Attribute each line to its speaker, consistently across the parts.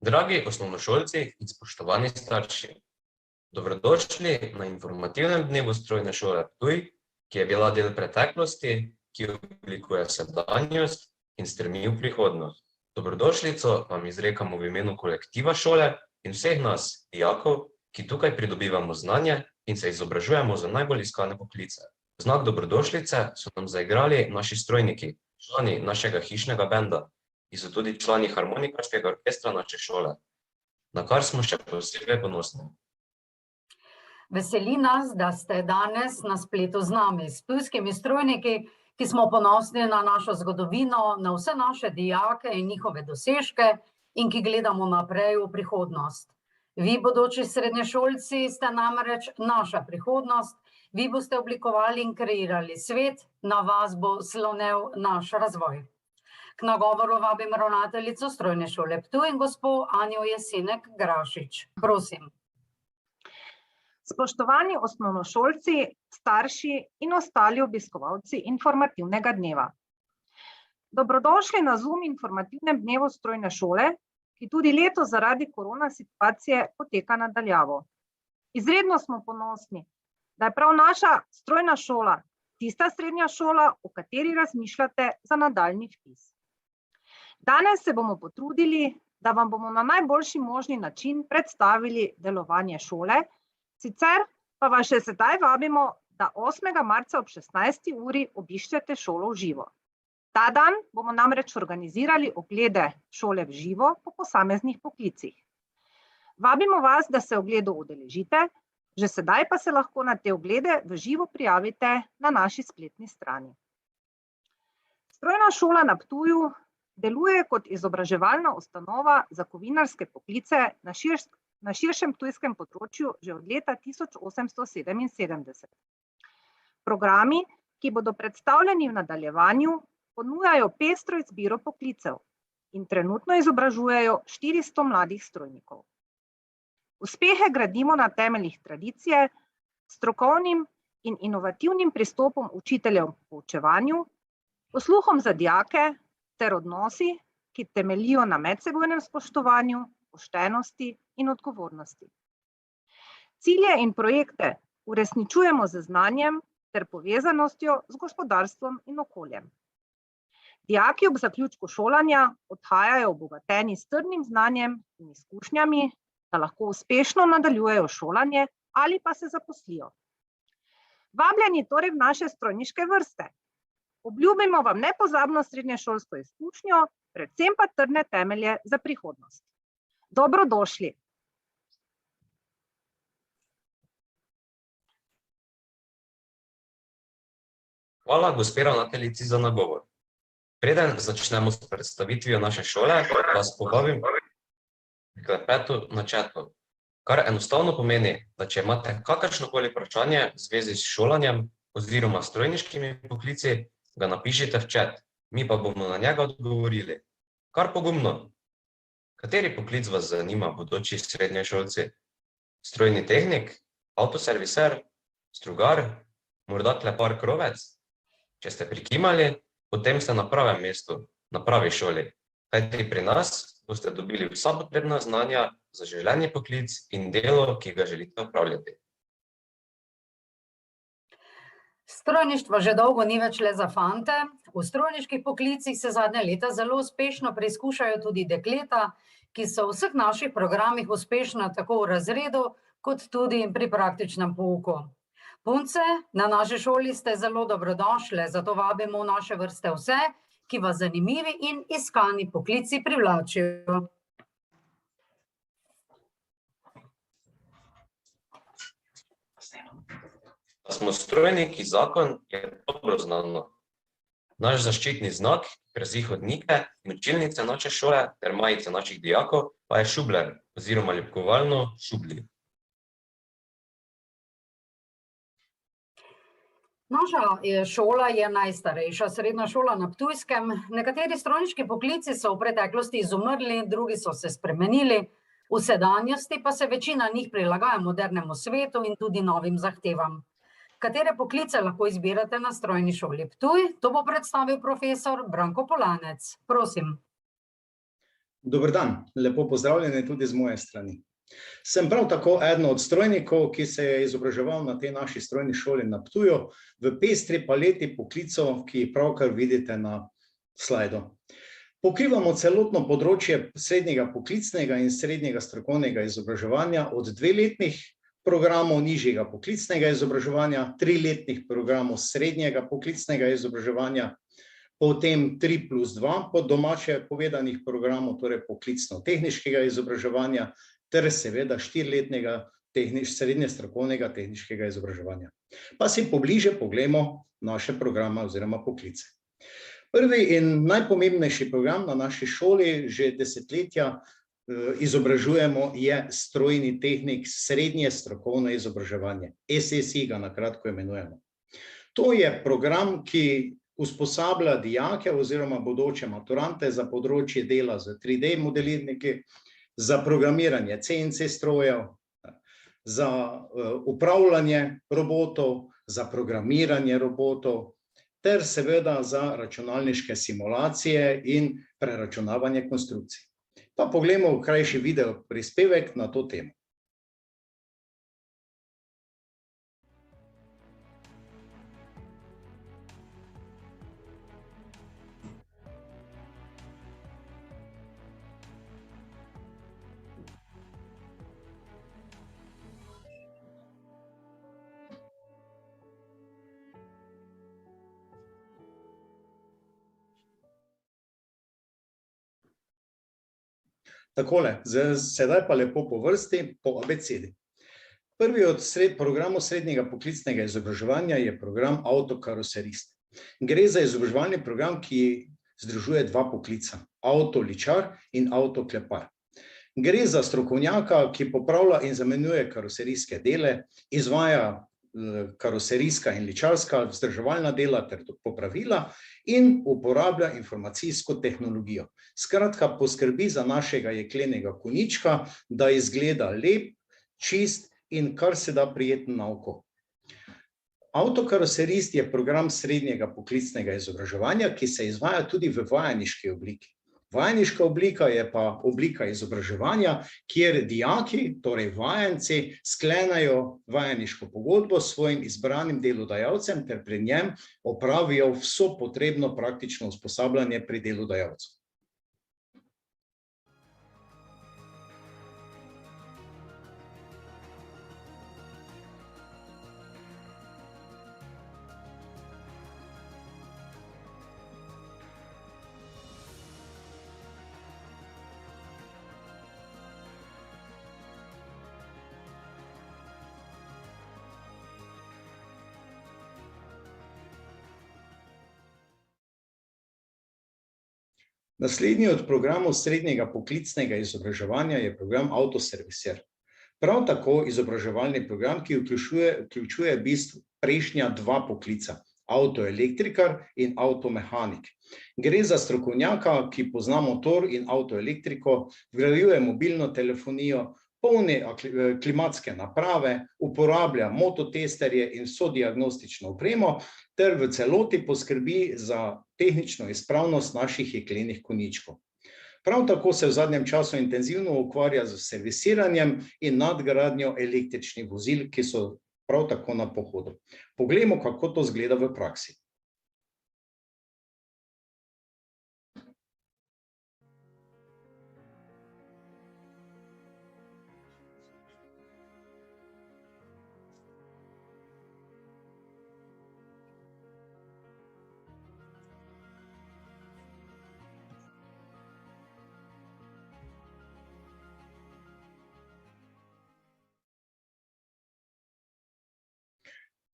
Speaker 1: Dragi osnovnošolci in spoštovani starši, dobrodošli na informativnem dnevu Strojne šole Ptuj, ki je bila del preteklosti, ki oblikuje sedanjost in stremi v prihodnost. Dobrodošlico vam izrekamo v imenu kolektiva šole in vseh nas, dijakov, ki tukaj pridobivamo znanje in se izobražujemo za najbolj iskane poklice. V znak dobrodošlice so nam zaigrali naši strojniki, člani našega hišnega benda, ki so tudi člani harmonikaškega orkestra naše šole, na kar smo še posebej ponosni.
Speaker 2: Veseli nas, da ste danes na spletu z nami, s ptujskimi strojniki, ki smo ponosni na našo zgodovino, na vse naše dijake in njihove dosežke in ki gledamo naprej v prihodnost. Vi, bodoči srednješolci, ste namreč naša prihodnost, vi boste oblikovali in kreirali svet, na vas bo slonel naš razvoj. K nagovoru vabim ravnateljico Strojne šole Ptuj in gospo Anjo Jesenek Grašič. Prosim.
Speaker 3: Spoštovani osnovnošolci, starši in ostali obiskovalci informativnega dneva. Dobrodošli na Zoom informativnem dnevu Strojne šole, ki tudi letos zaradi korona situacije poteka na daljavo. Izredno smo ponosni, da je prav naša strojna šola tista srednja šola, o kateri razmišljate za nadaljnji vpis. Danes se bomo potrudili, da vam bomo na najboljši možni način predstavili delovanje šole, sicer pa vas še sedaj vabimo, da 8. marca ob 16. uri obiščete šolo v živo. Ta dan bomo namreč organizirali oglede šole v živo po posameznih poklicih. Vabimo vas, da se ogledu udeležite, že sedaj pa se lahko na te oglede v živo prijavite na naši spletni strani. Strojna šola na Ptuju deluje kot izobraževalna ustanova za kovinarske poklice na širšem ptujskem področju že od leta 1877. Programi, ki bodo predstavljeni v nadaljevanju, ponujajo pestro izbiro poklicev in trenutno izobražujejo 400 mladih strojnikov. Uspehe gradimo na temeljih tradicije, strokovnim in inovativnim pristopom učiteljev v poučevanju, posluhom za dijake ter odnosi, ki temeljijo na medsebojnem spoštovanju, poštenosti in odgovornosti. Cilje in projekte uresničujemo z znanjem ter povezanostjo z gospodarstvom in okoljem. Dijaki ob zaključku šolanja odhajajo obogateni s trdnim znanjem in izkušnjami, da lahko uspešno nadaljujejo šolanje ali pa se zaposlijo. Vabljeni torej v naše strojniške vrste. Obljubimo vam nepozabno srednješolsko izkušnjo, predvsem pa trdne temelje za prihodnost. Dobrodošli!
Speaker 1: Hvala gospe ravnateljici za nagovor. Preden začnemo s predstavitvijo naše šole, vas povabim k klepetu na chatu, kar enostavno pomeni, da če imate kakršnokoli vprašanje v zvezi s šolanjem oziroma strojniškimi poklici, ga napišite v chat, mi pa bomo na njega odgovorili. Kar pogumno! Kateri poklic vas zanima, bodoči srednješolci? Strojni tehnik, avtoserviser, strugar, morda klepar krovec? Če ste prikimali, potem ste na pravem mestu, na pravi šoli. Kajti pri nas boste dobili vsa potrebna znanja za želeni poklic in delo, ki ga želite opravljati.
Speaker 2: Strojništvo že dolgo ni več le za fante. V strojniških poklicih se zadnja leta zelo uspešno preizkušajo tudi dekleta, ki so v vseh naših programih uspešna tako v razredu, kot tudi pri praktičnem pouku. Punce, na naši šoli ste zelo dobrodošle, zato vabimo v naše vrste vse, ki vas zanimivi in iskani poklici privlačijo.
Speaker 1: Da smo strojniki zakon, je dobro znano. Naš zaščitni znak, krasi hodnike in učilnice naše šole ter majice naših dijakov, pa je šubler oziroma ljubkovalno šublji.
Speaker 2: Naša šola je najstarejša srednja šola na Ptujskem. Nekateri strojniški poklici so v preteklosti izumrli, drugi so se spremenili, v sedanjosti pa se večina njih prilagaja modernemu svetu in tudi novim zahtevam. Katere poklice lahko izbirate na Strojni šoli Ptuj? To bo predstavil profesor Branko Polanec. Prosim.
Speaker 4: Dober dan, lepo pozdravljeni tudi z moje strani. Sem prav tako eden od strojnikov, ki se je izobraževal na tej naši strojni šoli na Ptuju v pestri paleti poklicov, ki jih pravkar vidite na slajdu. Pokrivamo celotno področje srednjega poklicnega in srednjega strokovnega izobraževanja od 2-letnih programov nižjega poklicnega izobraževanja, 3-letnih programov srednjega poklicnega izobraževanja, potem 3+2 po domače povedanih programov, torej poklicno-tehniškega izobraževanja, ter seveda 4-letnega srednje strokovnega tehniškega izobraževanja. Pa si pobliže poglejmo naše programe oziroma poklice. Prvi in najpomembnejši program na naši šoli že desetletja izobražujemo je strojni tehnik srednje strokovno izobraževanje. SSI ga na kratko imenujemo. To je program, ki usposablja dijake oziroma bodoče maturante za področje dela z 3D modelirniki, za programiranje CNC strojev, za upravljanje robotov, za programiranje robotov, ter seveda za računalniške simulacije in preračunavanje konstrukcij. Pa poglejmo krajši video prispevek na to temo. Takole, sedaj pa lepo po vrsti, po abecedi. Prvi od programov srednjega poklicnega izobraževanja je program avtokaroserist. Gre za izobraževalni program, ki združuje dva poklica, avtoličar in avtoklepar. Gre za strokovnjaka, ki popravlja in zamenjuje karoserijske dele, izvaja karoserijska in ličarska vzdrževalna dela ter popravila in uporablja informacijsko tehnologijo. Skratka, poskrbi za našega jeklenega konjička, da izgleda lep, čist in kar se da prijeten na oko. Avtokaroserist je program srednjega poklicnega izobraževanja, ki se izvaja tudi v vajeniški obliki. Vajeniška oblika je pa oblika izobraževanja, kjer dijaki, torej vajenci, sklenajo vajeniško pogodbo s svojim izbranim delodajalcem ter pri njem opravijo vso potrebno praktično usposabljanje pri delodajalcu. Naslednji od programov srednjega poklicnega izobraževanja je program avtoserviser. Prav tako izobraževalni program, ki vključuje v bistvu prejšnja dva poklica, avtoelektrikar in avtomehanik. Gre za strokovnjaka, ki pozna motor in avtoelektriko, vgrajuje mobilno telefonijo, polni klimatske naprave, uporablja mototesterje in vso diagnostično opremo ter v celoti poskrbi za tehnično izpravnost naših jeklenih konjičkov. Prav tako se v zadnjem času intenzivno ukvarja z servisiranjem in nadgradnjo električnih vozil, ki so prav tako na pohodu. Poglejmo, kako to izgleda v praksi.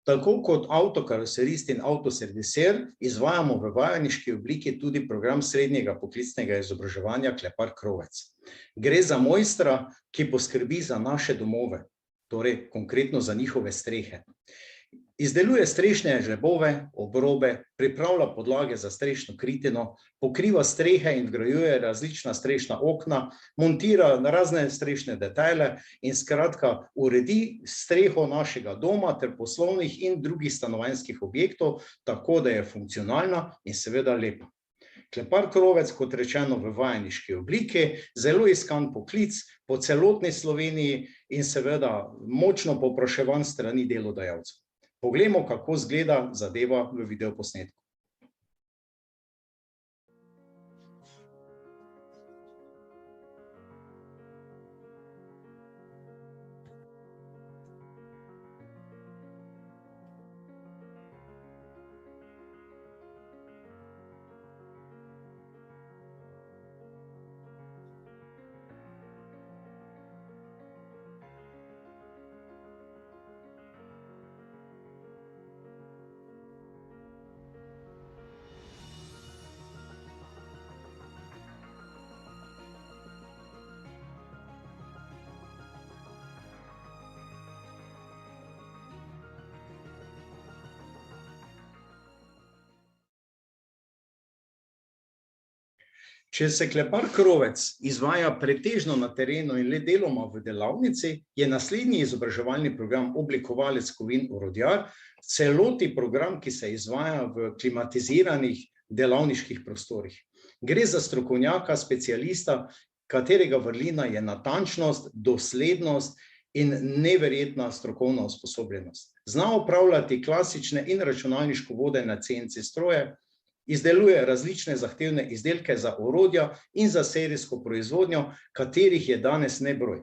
Speaker 4: Tako kot avtokaroserist in avtoserviser izvajamo v vajeniški obliki tudi program srednjega poklicnega izobraževanja klepar krovec. Gre za mojstra, ki poskrbi za naše domove, torej konkretno za njihove strehe. Izdeluje strešne žlebove, obrobe, pripravlja podlage za strešno kritino, pokriva strehe in vgrajuje različna strešna okna, montira razne strešne detajle in skratka uredi streho našega doma ter poslovnih in drugih stanovanjskih objektov, tako da je funkcionalna in seveda lepa. Klepar Krovec, kot rečeno, v vajeniški obliki, zelo iskan poklic po celotni Sloveniji in seveda močno povpraševan strani delodajalcev. Poglejmo, kako izgleda zadeva v videoposnetku. Če se klepar Krovec izvaja pretežno na terenu in le deloma v delavnici, je naslednji izobraževalni program oblikovalec kovin orodjar celoti program, ki se izvaja v klimatiziranih delavniških prostorih. Gre za strokovnjaka, specialista, katerega vrlina je natančnost, doslednost in neverjetna strokovna usposobljenost. Zna upravljati klasične in računalniško vodene CNC stroje, izdeluje različne zahtevne izdelke za orodja in za serijsko proizvodnjo, katerih je danes nebroj.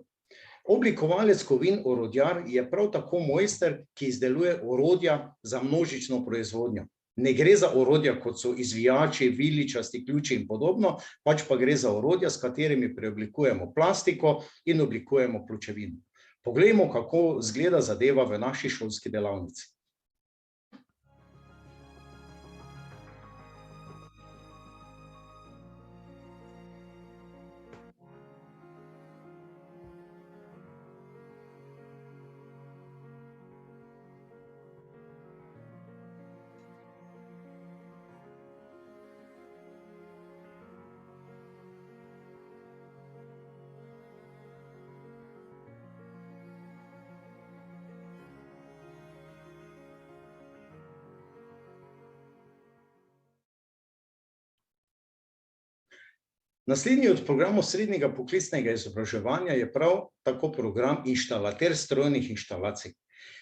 Speaker 4: Oblikovalec kovin orodjar je prav tako mojster, ki izdeluje orodja za množično proizvodnjo. Ne gre za orodja, kot so izvijači, viličasti ključi in podobno, pač pa gre za orodja, s katerimi preoblikujemo plastiko in oblikujemo pločevino. Poglejmo, kako izgleda zadeva v naši šolski delavnici. Naslednji od programov srednjega poklicnega izobraževanja je prav tako program inštalater strojnih inštalacij.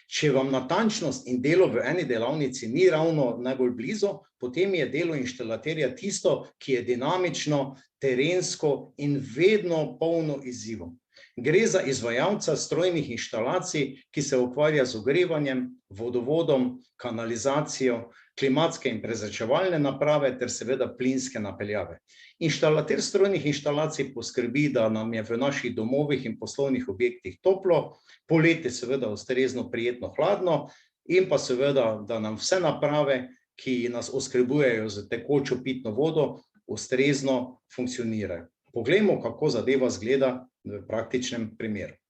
Speaker 4: Če vam natančnost in delo v eni delavnici ni ravno najbolj blizu, potem je delo inštalaterja tisto, ki je dinamično, terensko in vedno polno izzivov. Gre za izvajalca strojnih inštalacij, ki se ukvarja z ogrevanjem, vodovodom, kanalizacijo, klimatske in prezračevalne naprave ter seveda plinske napeljave. Inštalater strojnih inštalacij poskrbi, da nam je v naših domovih in poslovnih objektih toplo, poleti seveda ustrezno prijetno hladno in pa seveda, da nam vse naprave, ki nas oskrbujejo z tekočo pitno vodo, ustrezno funkcionirajo. Poglejmo, kako zadeva izgleda v praktičnem primeru.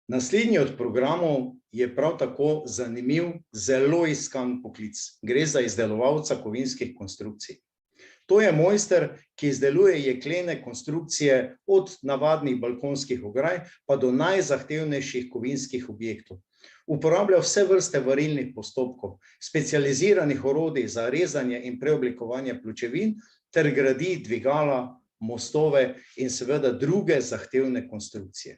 Speaker 4: Naslednji od programov je prav tako zanimiv, zelo iskan poklic. Gre za izdelovalca kovinskih konstrukcij. To je mojster, ki izdeluje jeklene konstrukcije od navadnih balkonskih ograj pa do najzahtevnejših kovinskih objektov. Uporablja vse vrste varilnih postopkov, specializiranih orodij za rezanje in preoblikovanje pločevin ter gradi dvigala, mostove in seveda druge zahtevne konstrukcije.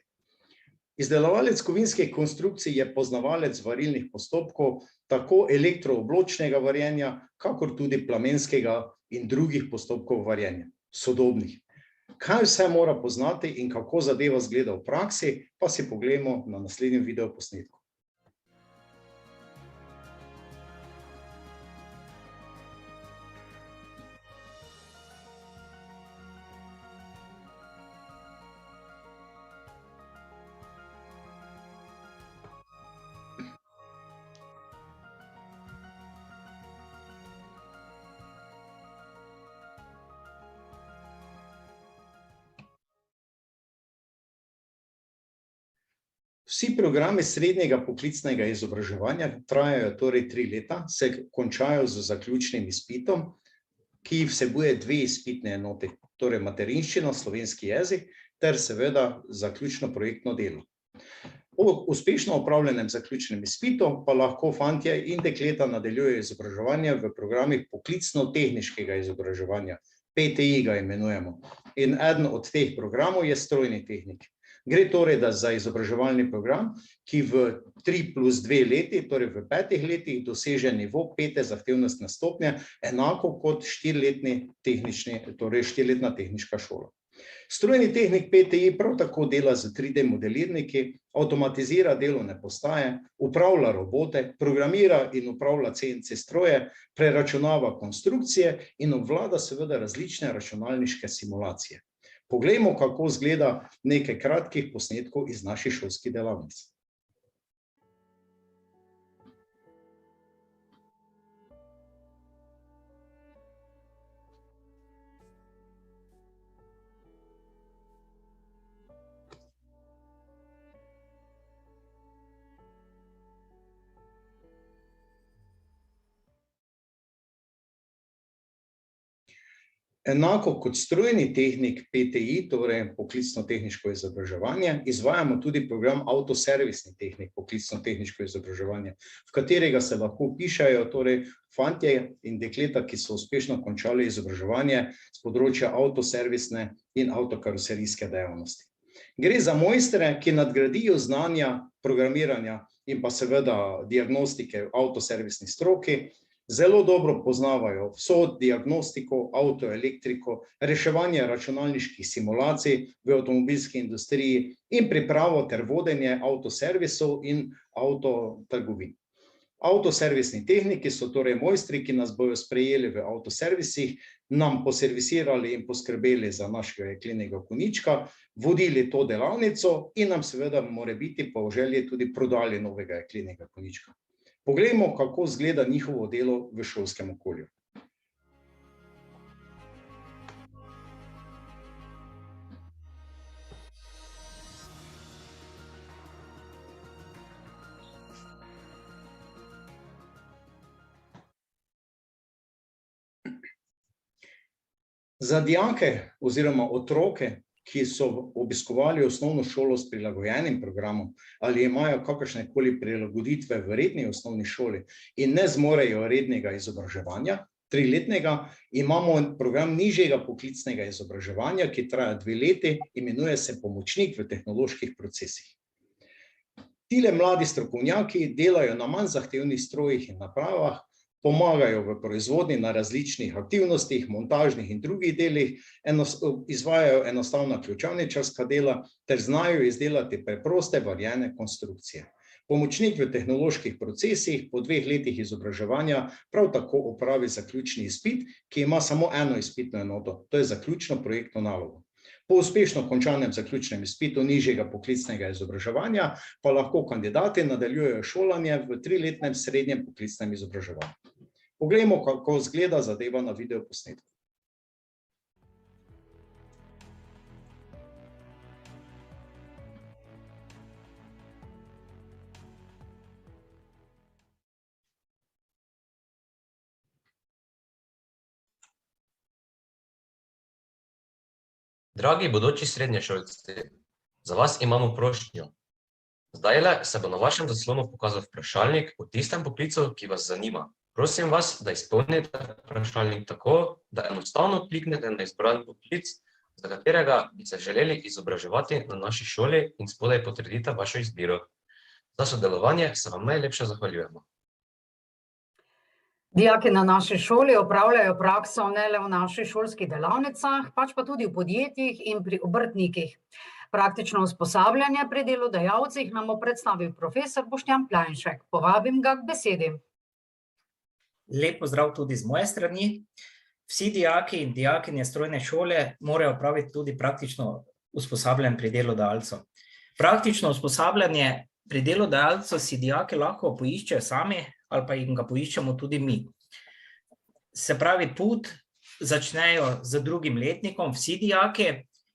Speaker 4: Izdelovalec kovinskih konstrukcij je poznavalec varilnih postopkov, tako elektroobločnega varjenja, kakor tudi plamenskega in drugih postopkov varjenja, sodobnih. Kaj vse mora poznati in kako zadeva izgleda v praksi, pa si poglejmo na naslednjem videoposnetku. Vsi programi srednjega poklicnega izobraževanja trajajo torej 3 leta, se končajo z zaključnim izpitom, ki vsebuje 2 izpitne enote, torej materinščino, slovenski jezik, ter seveda zaključno projektno delo. Po uspešno opravljenem zaključnem izpitu pa lahko fantje in dekleta nadaljujejo izobraževanje v programih poklicno-tehniškega izobraževanja, PTI ga imenujemo. In eden od teh programov je strojni tehnik. Gre torej za izobraževalni program, ki v 3+2 leti, torej v 5 letih, doseže nivo 5. zahtevnostne stopnje, enako kot 4-letna tehniška šola. Strojni tehnik PTI prav tako dela z 3D modelirniki, avtomatizira delovne postaje, upravlja robote, programira in upravlja CNC stroje, preračunava konstrukcije in obvlada seveda različne računalniške simulacije. Poglejmo, kako izgleda nekaj kratkih posnetkov iz naših šolskih delavnic. Enako kot strojni tehnik PTI, torej poklicno-tehniško izobraževanje, izvajamo tudi program avtoservisni tehnik, poklicno-tehniško izobraževanje, v katerega se lahko vpišejo torej fantje in dekleta, ki so uspešno končali izobraževanje s področja avtoservisne in avtokaroserijske dejavnosti. Gre za mojstre, ki nadgradijo znanja programiranja in pa seveda diagnostike v avtoservisni stroki, zelo dobro poznavajo vso diagnostiko, avtoelektriko, reševanje računalniških simulacij v avtomobilski industriji in pripravo ter vodenje avtoservisov in avtotrgovin. Avtoservisni tehniki so torej mojstri, ki nas bodo sprejeli v avtoservisih, nam poservisirali in poskrbeli za našega jeklenega konjička, vodili to delavnico in nam seveda morebiti po želji tudi prodali novega jeklenega konjička. Poglejmo, kako izgleda njihovo delo v šolskem okolju. Za dijake oziroma otroke, ki so obiskovali osnovno šolo s prilagojenim programom ali imajo kakršnekoli prilagoditve v redni osnovni šoli in ne zmorejo rednega izobraževanja, 3-letnega, imamo program nižjega poklicnega izobraževanja, ki traja 2 leti, imenuje se pomočnik v tehnoloških procesih. Tile mladi strokovnjaki delajo na manj zahtevnih strojih in napravah, pomagajo v proizvodnji na različnih aktivnostih, montažnih in drugih delih, izvajajo enostavna ključavničarska dela ter znajo izdelati preproste varjene konstrukcije. Pomočnik v tehnoloških procesih po 2 letih izobraževanja prav tako opravi zaključni izpit, ki ima samo eno izpitno enoto, to je zaključno projektno nalogo. Po uspešno končanem zaključnem izpitu nižjega poklicnega izobraževanja pa lahko kandidati nadaljujejo šolanje v 3-letnem srednjem poklicnem izobraževanju. Poglejmo, kako izgleda zadeva na videoposnetku.
Speaker 1: Dragi bodoči srednješolci, za vas imamo prošnjo. Zdajle se bo na vašem zaslonu pokazal vprašalnik o tistem poklicu, ki vas zanima. Prosim vas, da izpolnite vprašalnik tako, da enostavno kliknete na izbran poklic, za katerega bi se želeli izobraževati na naši šoli in spodaj potrdite vašo izbiro. Za sodelovanje se vam najlepše zahvaljujemo.
Speaker 2: Dijaki na naši šoli opravljajo prakso ne le v naših šolskih delavnicah, pač pa tudi v podjetjih in pri obrtnikih. Praktično usposabljanje pri delodajalcih nam bo predstavil profesor Boštjan Plajnšek. Povabim ga k besedi.
Speaker 5: Lep pozdrav tudi z moje strani. Vsi dijaki in dijakinje strojne šole morajo opraviti tudi praktično usposabljanje pri delodajalcu. Praktično usposabljanje pri delodajalcu si dijaki lahko poiščejo sami ali pa jim ga poiščemo tudi mi. Se pravi, put začnejo z drugim letnikom vsi dijaki,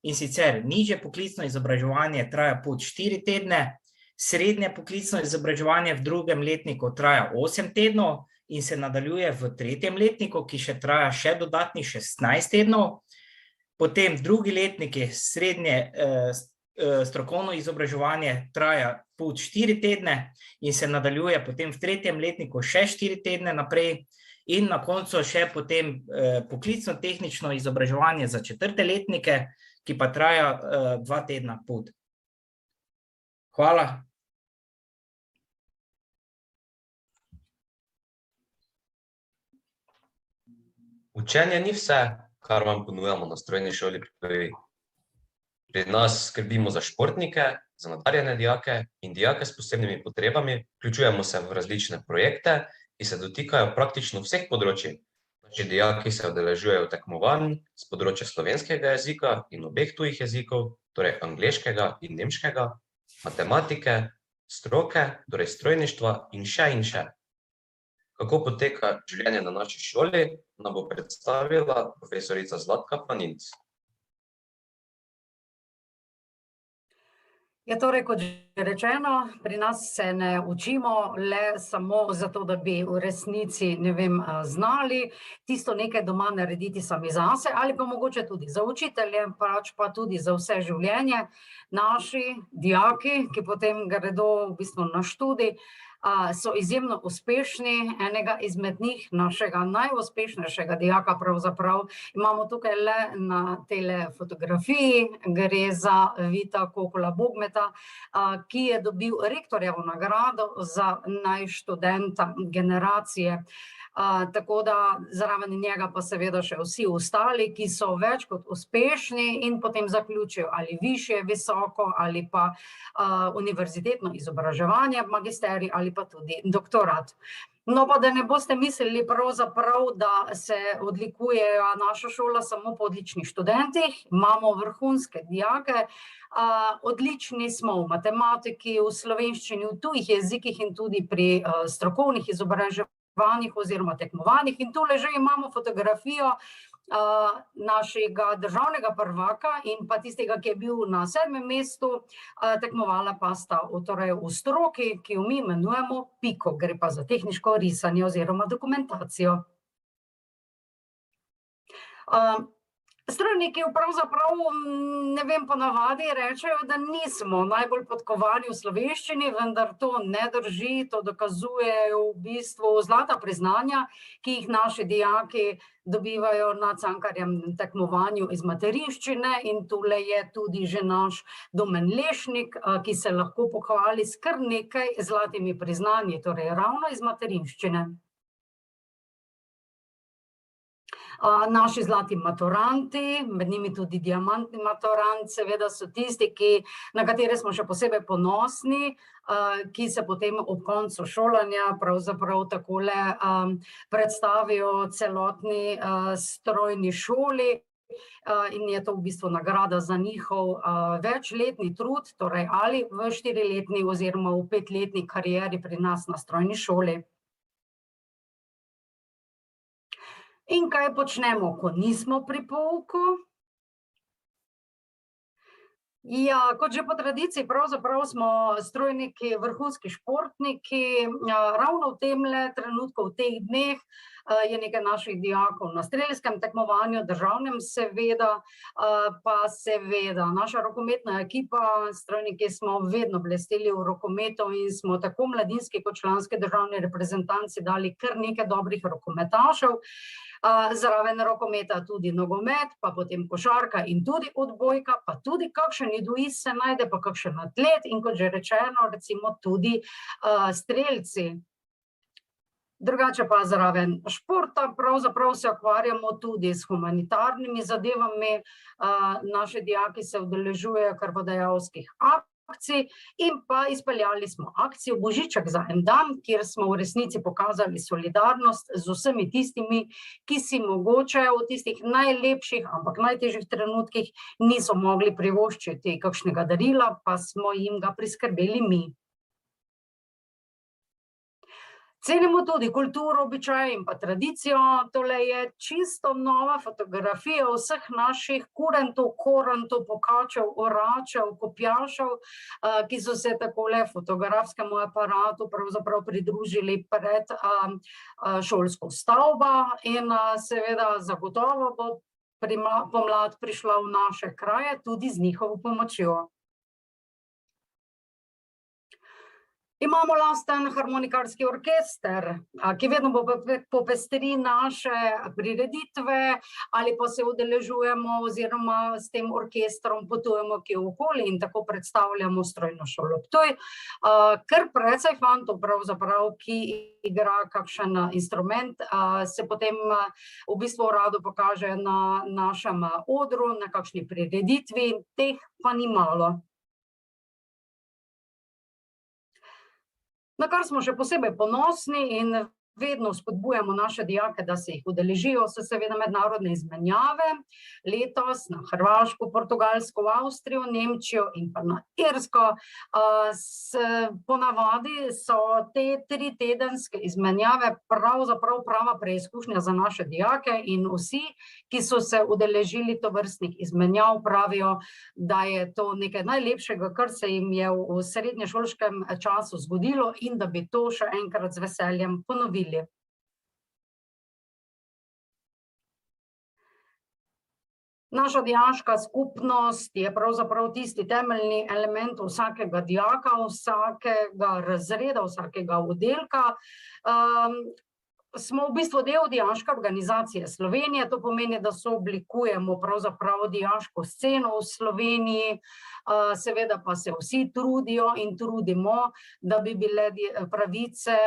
Speaker 5: in sicer nižje poklicno izobraževanje traja put 4 tedne, srednje poklicno izobraževanje v drugem letniku traja 8 tednov in se nadaljuje v tretjem letniku, ki še traja še dodatnih 16 tednov. Potem drugi letniki, srednje strokovno izobraževanje traja put 4 tedne in se nadaljuje potem v tretjem letniku še 4 tedne naprej in na koncu še potem poklicno-tehnično izobraževanje za 4. letnike, ki pa traja 2 tedna put. Hvala.
Speaker 1: Učenje ni vse, kar vam ponujamo na strojni šoli pri PVI. Pri nas skrbimo za športnike, za nadarjene dijake in dijake s posebnimi potrebami, vključujemo se v različne projekte, ki se dotikajo praktično vseh področij. Naši dijaki se udeležujejo tekmovanj s področja slovenskega jezika in obeh tujih jezikov, torej angleškega in nemškega, matematike, stroke, torej strojništva in še. Kako poteka življenje na naši šoli, nam bo predstavila profesorica Zlatka Planinc.
Speaker 2: Ja, torej, kot že rečeno, pri nas se ne učimo le samo zato, da bi v resnici, znali tisto nekaj doma narediti sami zase, ali pa mogoče tudi za učitelje, pač pa tudi za vse življenje. Naši dijaki, ki potem gredo v bistvu na študij, so izjemno uspešni. Enega izmed njih, našega najuspešnejšega dijaka pravzaprav, imamo tukaj le na tele fotografiji. Gre za Vita Kokola Bogmeta, ki je dobil rektorjevo nagrado za naj študenta generacije. Tako da zraven njega pa seveda še vsi ostali, ki so več kot uspešni in potem zaključijo ali višje, visoko ali pa univerzitetno izobraževanje, magisterij ali pa tudi doktorat. No pa da ne boste mislili pravzaprav, da se odlikuje naša šola samo po odličnih študentih, imamo vrhunske dijake, odlični smo v matematiki, v slovenščini, v tujih jezikih in tudi pri strokovnih izobraževanjih oziroma tekmovanjih. In tule že imamo fotografijo našega državnega prvaka in pa tistega, ki je bil na 7. mestu, tekmovala pa sta torej v stroki, ki jo mi imenujemo piko, gre pa za tehniško risanje oziroma dokumentacijo. Strojniki pravzaprav, ponavadi rečejo, da nismo najbolj podkovani v slovenščini, vendar to ne drži, to dokazujejo v bistvu zlata priznanja, ki jih naši dijaki dobivajo na Cankarjevem tekmovanju iz materinščine, in tule je tudi že naš Domen Lešnik, ki se lahko pohvali s kar nekaj zlatimi priznanji, torej ravno iz materinščine. Naši zlati maturanti, med njimi tudi diamantni maturant, seveda so tisti, na katere smo še posebej ponosni, ki se potem ob koncu šolanja pravzaprav takole predstavijo celotni strojni šoli, in je to v bistvu nagrada za njihov večletni trud, torej ali v 4-letni oziroma v 5-letni karieri pri nas na strojni šoli. In kaj počnemo, ko nismo pri pouku? Ja, kot že po tradiciji, pravzaprav smo strojniki vrhunski športniki. Ravno v temle trenutku, v teh dneh, je nekaj naših dijakov na strelskem tekmovanju, državnem seveda, pa seveda naša rokometna ekipa. Strojniki smo vedno blesteli v rokometu in smo tako mladinski kot članski državni reprezentanci dali kar nekaj dobrih rokometašev. Zraven rokometa tudi nogomet, pa potem košarka in tudi odbojka, pa tudi kakšen judoist se najde, pa kakšen atlet in kot že rečeno, recimo tudi strelci. Drugače pa zraven športa pravzaprav se ukvarjamo tudi s humanitarnimi zadevami. Naši dijaki se udeležujejo krvodajalskih akcij in pa izpeljali smo akcijo Božiček za en dan, kjer smo v resnici pokazali solidarnost z vsemi tistimi, ki si mogoče v tistih najlepših, ampak najtežjih trenutkih niso mogli privoščiti kakšnega darila, pa smo jim ga priskrbeli mi. Cenimo tudi kulturo, običaje in pa tradicijo. Tole je čisto nova fotografija vseh naših kurentov, korantov, pokačev, oračev, kopjašev, ki so se takole fotografskemu aparatu pravzaprav pridružili pred šolsko stavbo in seveda zagotovo bo pomlad prišla v naše kraje tudi z njihovo pomočjo. Imamo lasten harmonikarski orkester, ki vedno popestri naše prireditve ali pa se udeležujemo oziroma s tem orkestrom potujemo kje okoli in tako predstavljamo strojno šolo Ptuj. Kar precej fantov pravzaprav, ki igra kakšen instrument, se potem v bistvu rado pokaže na našem odru, na kakšni prireditvi, teh pa ni malo. Na kar smo še posebej ponosni in vedno spodbujamo naše dijake, da se jih udeležijo, so seveda mednarodne izmenjave. Letos na Hrvaško, Portugalsko, Avstrijo, Nemčijo in pa na Irsko. Ponavadi so te 3-tedenske izmenjave pravzaprav prava preizkušnja za naše dijake in vsi, ki so se udeležili tovrstnih izmenjav, pravijo, da je to nekaj najlepšega, kar se jim je v srednješolskem času zgodilo in da bi to še enkrat z veseljem ponovili. Naša dijaška skupnost je pravzaprav tisti temeljni element vsakega dijaka, vsakega razreda, vsakega oddelka. Smo v bistvu del dijaške organizacije Slovenije, to pomeni, da sooblikujemo pravzaprav dijaško sceno v Sloveniji, seveda pa se vsi trudijo in trudimo, da bi bile pravice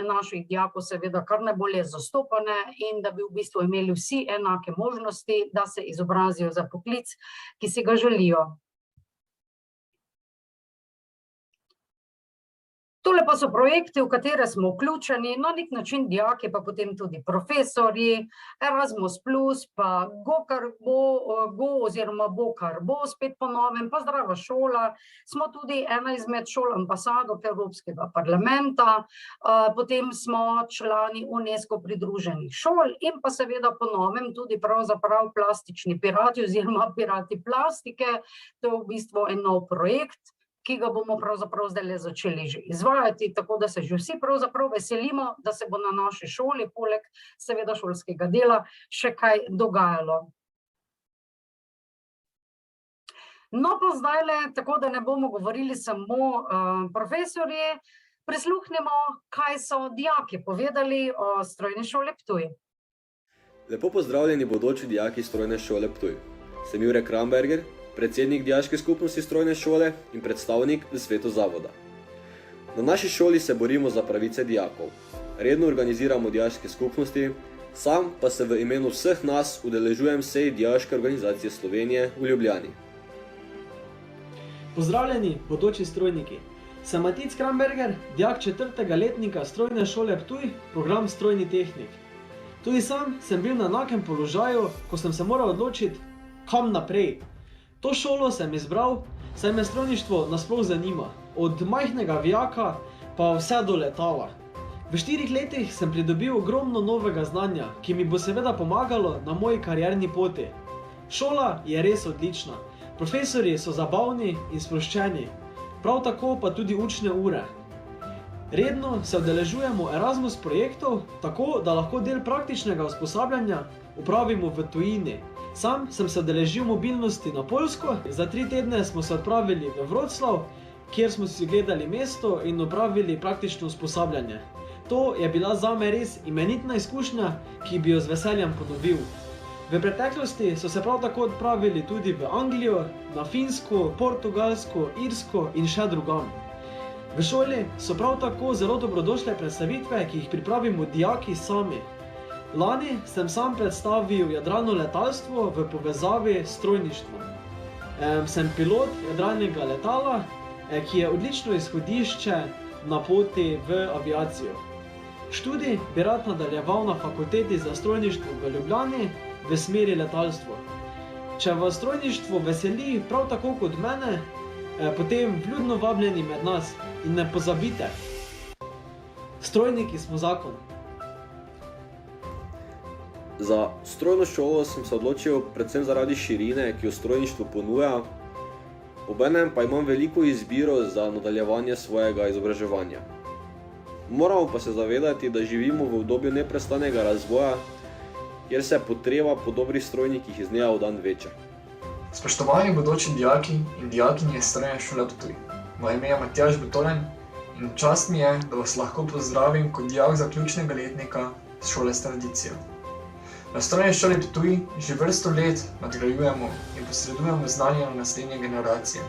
Speaker 2: naših dijakov seveda kar najbolje zastopane in da bi v bistvu imeli vsi enake možnosti, da se izobrazijo za poklic, ki si ga želijo. Tole pa so projekti, v katere smo vključeni, na nek način dijaki, pa potem tudi profesorji, Erasmus+, pa Go oziroma Bo kar bo, spet po novem, pa Zdrava šola. Smo tudi ena izmed šol ambasadork Evropskega parlamenta, potem smo člani UNESCO pridruženih šol in pa seveda po novem tudi pravzaprav plastični pirati oziroma pirati plastike. To je v bistvu en nov projekt, ki ga bomo pravzaprav zdaj začeli že izvajati, tako da se že vsi pravzaprav veselimo, da se bo na naši šoli, poleg seveda šolskega dela, še kaj dogajalo. No pa zdajle, tako da ne bomo govorili samo profesorji, prisluhnemo, kaj so dijaki povedali o strojni šoli Ptuj.
Speaker 6: Lepo pozdravljeni bodoči dijaki strojne šole Ptuj. Sem Jure Kramberger, predsednik dijaške skupnosti strojne šole in predstavnik v svetu zavoda. Na naši šoli se borimo za pravice dijakov. Redno organiziramo dijaške skupnosti, sam pa se v imenu vseh nas udeležujem sej Dijaške organizacije Slovenije v Ljubljani.
Speaker 7: Pozdravljeni, bodoči strojniki. Sem Matic Kramberger, dijak 4. letnika strojne šole Ptuj, program strojni tehnik. Tudi sam sem bil na enakem položaju, ko sem se moral odločiti, kam naprej. To šolo sem izbral, saj me strojništvo nasploh zanima, od majhnega vijaka pa vse do letala. V 4 letih sem pridobil ogromno novega znanja, ki mi bo seveda pomagalo na moji karierni poti. Šola je res odlična, profesorji so zabavni in sproščeni, prav tako pa tudi učne ure. Redno se udeležujemo Erasmus projektov, tako da lahko del praktičnega usposabljanja opravimo v tujini. Sam sem se udeležil mobilnosti na Poljsko, za 3 tedne smo se odpravili v Wroclaw, kjer smo si gledali mesto in opravili praktično usposabljanje. To je bila zame res imenitna izkušnja, ki bi jo z veseljem ponovil. V preteklosti so se prav tako odpravili tudi v Anglijo, na Finsko, Portugalsko, Irsko in še drugam. V šoli so prav tako zelo dobrodošle predstavitve, ki jih pripravimo dijaki sami. Lani sem sam predstavil jadralno letalstvo v povezavi s strojništvom. Sem pilot jadralnega letala, ki je odlično izhodišče na poti v aviacijo. Študij bi rad nadaljeval na fakulteti za strojništvo v Ljubljani v smeri letalstvo. Če vas strojništvo veseli prav tako kot mene, potem vljudno vabljeni med nas in ne pozabite, strojniki smo zakon.
Speaker 6: Za strojno šolo sem se odločil predvsem zaradi širine, ki jo strojništvo ponuja, obenem pa imam veliko izbiro za nadaljevanje svojega izobraževanja. Moramo pa se zavedati, da živimo v obdobju neprestanega razvoja, kjer se potreba po dobrih strojnikih iz dneva v dan veča.
Speaker 8: Spoštovani bodoči dijaki in dijakinje Strojne šole Ptuj. Moje ime je Matjaž Butolen in čast mi je, da vas lahko pozdravim kot dijak zaključnega letnika šole s tradicijo. Na Strojni šoli Ptuj že vrsto let nadgrajujemo in posredujemo znanje na naslednje generacije.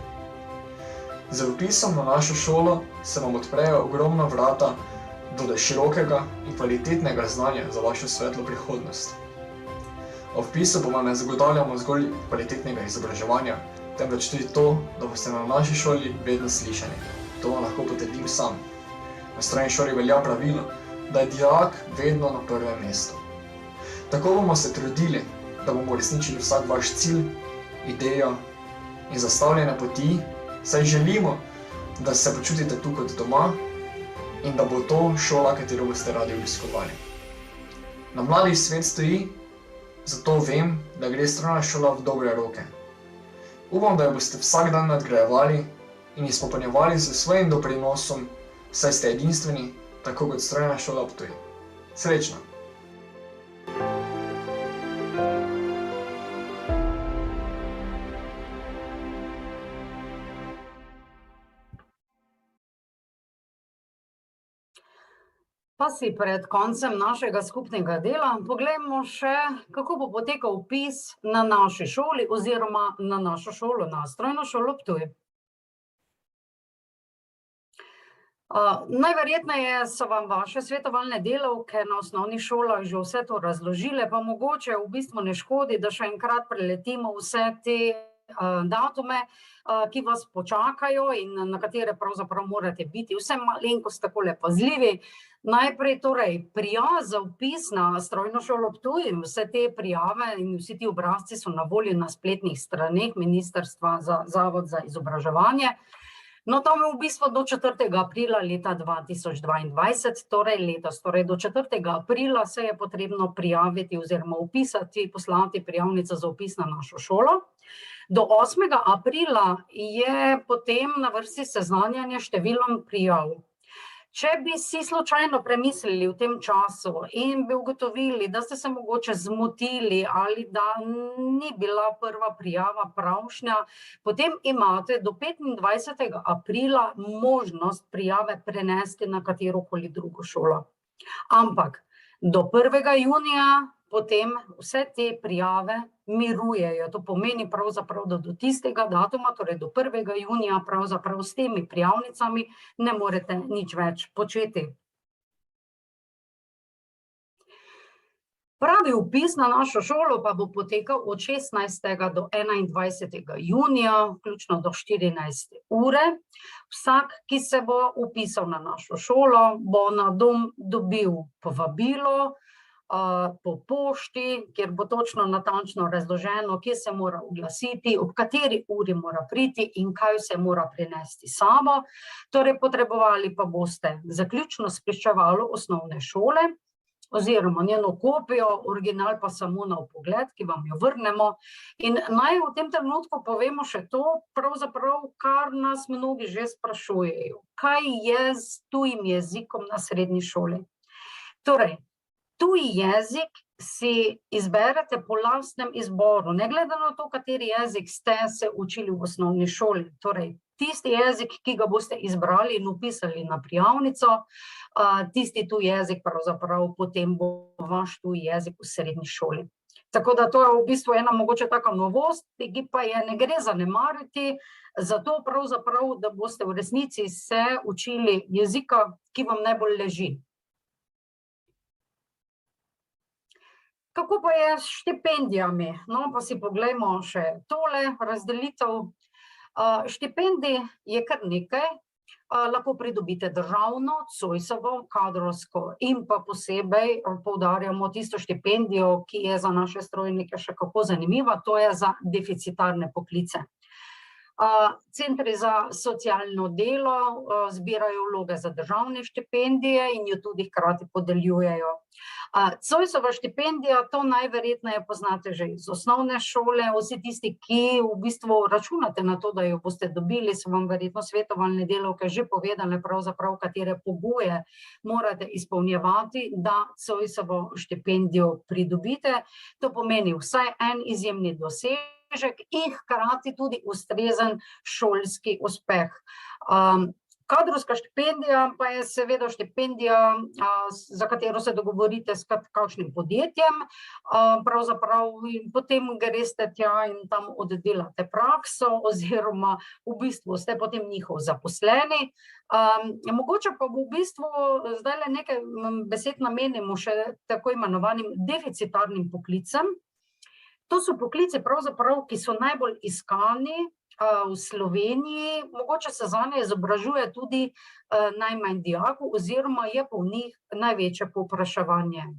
Speaker 8: Z vpisom na našo šolo se vam odprejo ogromna vrata do širokega in kvalitetnega znanja za vašo svetlo prihodnost. O vpisu pa vam ne zagotavljamo zgolj kvalitetnega izobraževanja, temveč tudi to, da boste na naši šoli vedno slišani. To vam lahko potrdim sam. Na Strojni šoli velja pravilo, da je dijak vedno na prvem mestu. Tako bomo se trudili, da bomo uresničili vsak vaš cilj, idejo in zastavljene poti, saj želimo, da se počutite tu kot doma in da bo to šola, katero boste radi obiskovali. Na Mladih svet stoji, zato vem, da gre strojna šola v dobre roke. Upam, da jo boste vsak dan nadgrajevali in izpopolnjevali s svojim doprinosom, saj ste edinstveni, tako kot Strojna šola Ptuj. Srečno!
Speaker 2: Pa si pred koncem našega skupnega dela poglejmo še, kako bo potekal vpis na naši šoli oziroma na našo šolo, na Strojno šolo Ptuj. Najverjetneje so vam vaše svetovalne delavke na osnovnih šolah že vse to razložile, pa mogoče v bistvu ne škodi, da še enkrat preletimo vse te datume, ki vas počakajo in na katere pravzaprav morate biti vse malenkost takole pazljivi. Najprej torej prijava za vpis na Strojno šolo Ptuj, vse te prijave in vsi ti obrazci so na voljo na spletnih straneh Ministrstva za Zavod za izobraževanje. No, tam v bistvu do 4. aprila leta 2022, torej letos, torej do 4. aprila se je potrebno prijaviti oziroma vpisati, poslati prijavnico za vpis na našo šolo. Do 8. aprila je potem na vrsti seznanjanje številom prijav. Če bi si slučajno premislili v tem času in bi ugotovili, da ste se mogoče zmotili ali da ni bila prva prijava pravšnja, potem imate do 25. aprila možnost prijave prenesti na katerokoli drugo šolo. Ampak do 1. junija potem vse te prijave mirujejo. To pomeni pravzaprav, da do tistega datuma, torej do 1. junija, pravzaprav s temi prijavnicami ne morete nič več početi. Pravi vpis na našo šolo pa bo potekal od 16. do 21. junija, vključno do 14. ure. Vsak, ki se bo vpisal na našo šolo, bo na dom dobil povabilo, po pošti, kjer bo točno natančno razloženo, kje se mora oglasiti, ob kateri uri mora priti in kaj se mora prinesti sabo. Torej, potrebovali pa boste zaključno spričevalo osnovne šole oziroma njeno kopijo, original pa samo na vpogled, ki vam jo vrnemo. In naj v tem trenutku povemo še to, pravzaprav, kar nas mnogi že sprašujejo. Kaj je s tujim jezikom na srednji šoli? Torej, tuji jezik si izberete po lastnem izboru, ne glede na to, kateri jezik ste se učili v osnovni šoli. Torej, tisti jezik, ki ga boste izbrali in vpisali na prijavnico, tisti tuji jezik pravzaprav potem bo vaš tuji jezik v srednji šoli. Tako da to je v bistvu ena mogoče taka novost, ki pa je ne gre zanemariti, zato pravzaprav, da boste v resnici se učili jezika, ki vam najbolj leži. Kako pa je s štipendijami? No, pa si poglejmo še tole razdelitev. Štipendij je kar nekaj. Lahko pridobite državno, Zoisovo, kadrovsko in pa posebej poudarjamo tisto štipendijo, ki je za naše strojnike še kako zanimiva, to je za deficitarne poklice. Centri za socialno delo zbirajo vloge za državne štipendije in jo tudi hkrati podeljujejo. Zoisova štipendija, to najverjetneje poznate že iz osnovne šole, vsi tisti, ki v bistvu računate na to, da jo boste dobili, so vam verjetno svetovalne delavke že povedale pravzaprav, katere pogoje morate izpolnjevati, da Zoisovo štipendijo pridobite. To pomeni vsaj en izjemni dosežek in hkrati tudi ustrezen šolski uspeh. Kadrovska štipendija pa je seveda štipendija, za katero se dogovorite s kakšnim podjetjem, pravzaprav potem greste tja in tam oddelate prakso oziroma v bistvu ste potem njihov zaposleni. Mogoče pa v bistvu zdaj nekaj besed namenimo še tako imenovanim deficitarnim poklicem. To so poklici pravzaprav, ki so najbolj iskani v Sloveniji, mogoče se zanje izobražuje tudi najmanj dijakov oziroma je po njih največje povpraševanje.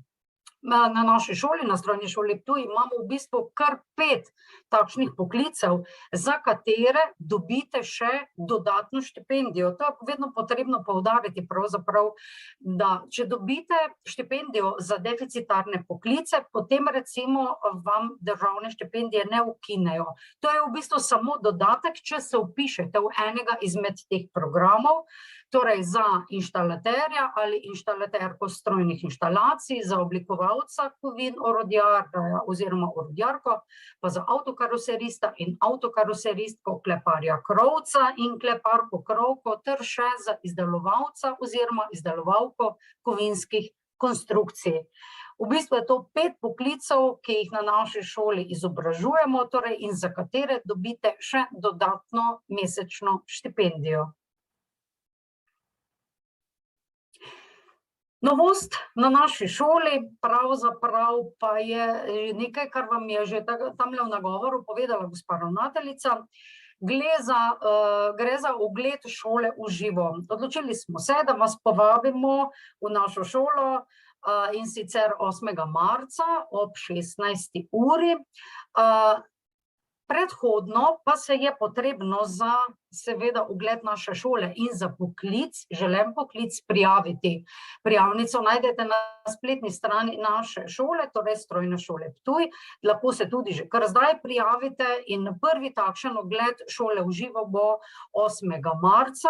Speaker 2: Na naši šoli, na strojni šoli Ptuj, imamo v bistvu kar 5 takšnih poklicev, za katere dobite še dodatno štipendijo. To je vedno potrebno poudariti pravzaprav, da če dobite štipendijo za deficitarne poklice, potem recimo vam državne štipendije ne ukinejo. To je v bistvu samo dodatek, če se vpišete v enega izmed teh programov, torej za inštalaterja ali inštalaterko strojnih inštalacij, za oblikovalca kovin orodjarja oziroma orodjarko, pa za avtokaroserista in avtokaroseristko, kleparja krovca in kleparko krovko ter še za izdelovalca oziroma izdelovalko kovinskih konstrukcij. V bistvu je to 5 poklicev, ki jih na naši šoli izobražujemo, torej in za katere dobite še dodatno mesečno štipendijo. Novost na naši šoli pravzaprav pa je nekaj, kar vam je že tamle v nagovoru povedala gospa ravnateljica. Gre za ogled šole v živo. Odločili smo se, da vas povabimo v našo šolo in sicer 8. marca ob 16. uri. Predhodno pa se je potrebno za seveda ogled naše šole in za poklic, želen poklic prijaviti. Prijavnico najdete na spletni strani naše šole, torej Strojne šole Ptuj. Lahko se tudi že kar zdaj prijavite in prvi takšen ogled šole v živo bo 8. marca.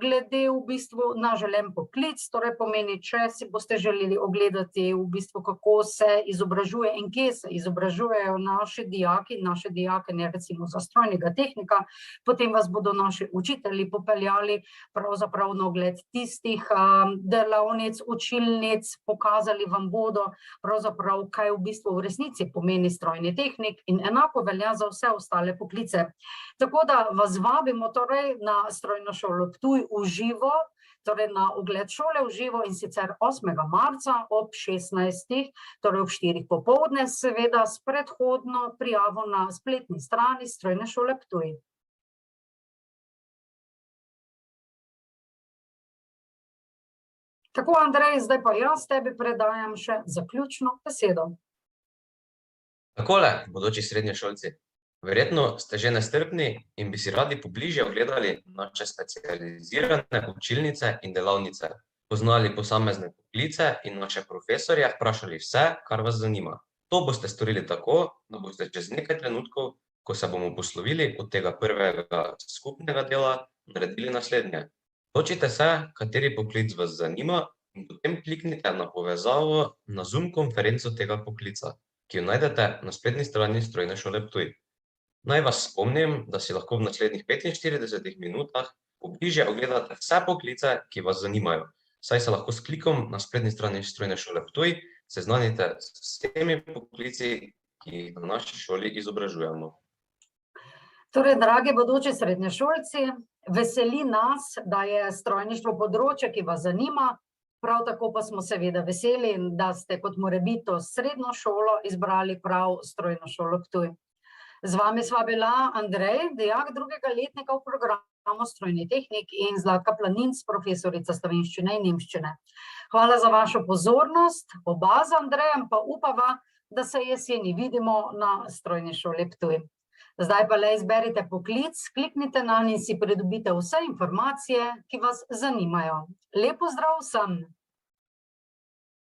Speaker 2: Glede v bistvu na želen poklic, torej pomeni, če si boste želeli ogledati v bistvu, kako se izobražuje in kje se izobražujejo naši dijaki, naše dijakinje recimo za strojnega tehnika, potem vas bodo naši učitelji popeljali pravzaprav na ogled tistih delavnic, učilnic, pokazali vam bodo pravzaprav, kaj v bistvu v resnici pomeni strojni tehnik in enako velja za vse ostale poklice. Tako da vas vabimo torej na Strojno šolo Ptuj v živo, torej na ogled šole v živo in sicer 8. marca ob 16. torej ob 4. popoldne, seveda s predhodno prijavo na spletni strani Strojne šole Ptuj. Tako, Andrej, zdaj pa jaz tebi predajam še zaključno besedo.
Speaker 1: Takole, bodoči srednješolci, verjetno ste že nestrpni in bi si radi pobližje ogledali naše specializirane učilnice in delavnice, poznali posamezne poklice in naše profesorje vprašali vse, kar vas zanima. To boste storili tako, da boste čez nekaj trenutkov, ko se bomo poslovili od tega prvega skupnega dela, naredili naslednje. Odločite se, kateri poklic vas zanima in potem kliknite na povezavo na Zoom konferenco tega poklica, ki jo najdete na spletni strani Strojne šole Ptuj. Naj vas spomnim, da si lahko v naslednjih 45 minutah pobližje ogledate vse poklice, ki vas zanimajo, saj se lahko s klikom na spletni strani Strojne šole Ptuj seznanite s vsemi poklici, ki jih na naši šoli izobražujemo.
Speaker 2: Torej, dragi bodoči srednješolci, veseli nas, da je strojništvo področje, ki vas zanima, prav tako pa smo seveda veseli, da ste kot morebito srednjo šolo izbrali prav Strojno šolo Ptuj. Z vami sva bila Andrej, dijak drugega letnika v programu Strojni tehnik, in Zlatka Planinc, profesorica slovenščine in nemščine. Hvala za vašo pozornost, oba z Andrejem pa upava, da se jeseni vidimo na Strojni šoli Ptuj. Zdaj pa le izberite poklic, kliknite nanj in si pridobite vse informacije, ki vas zanimajo. Lep pozdrav vsem!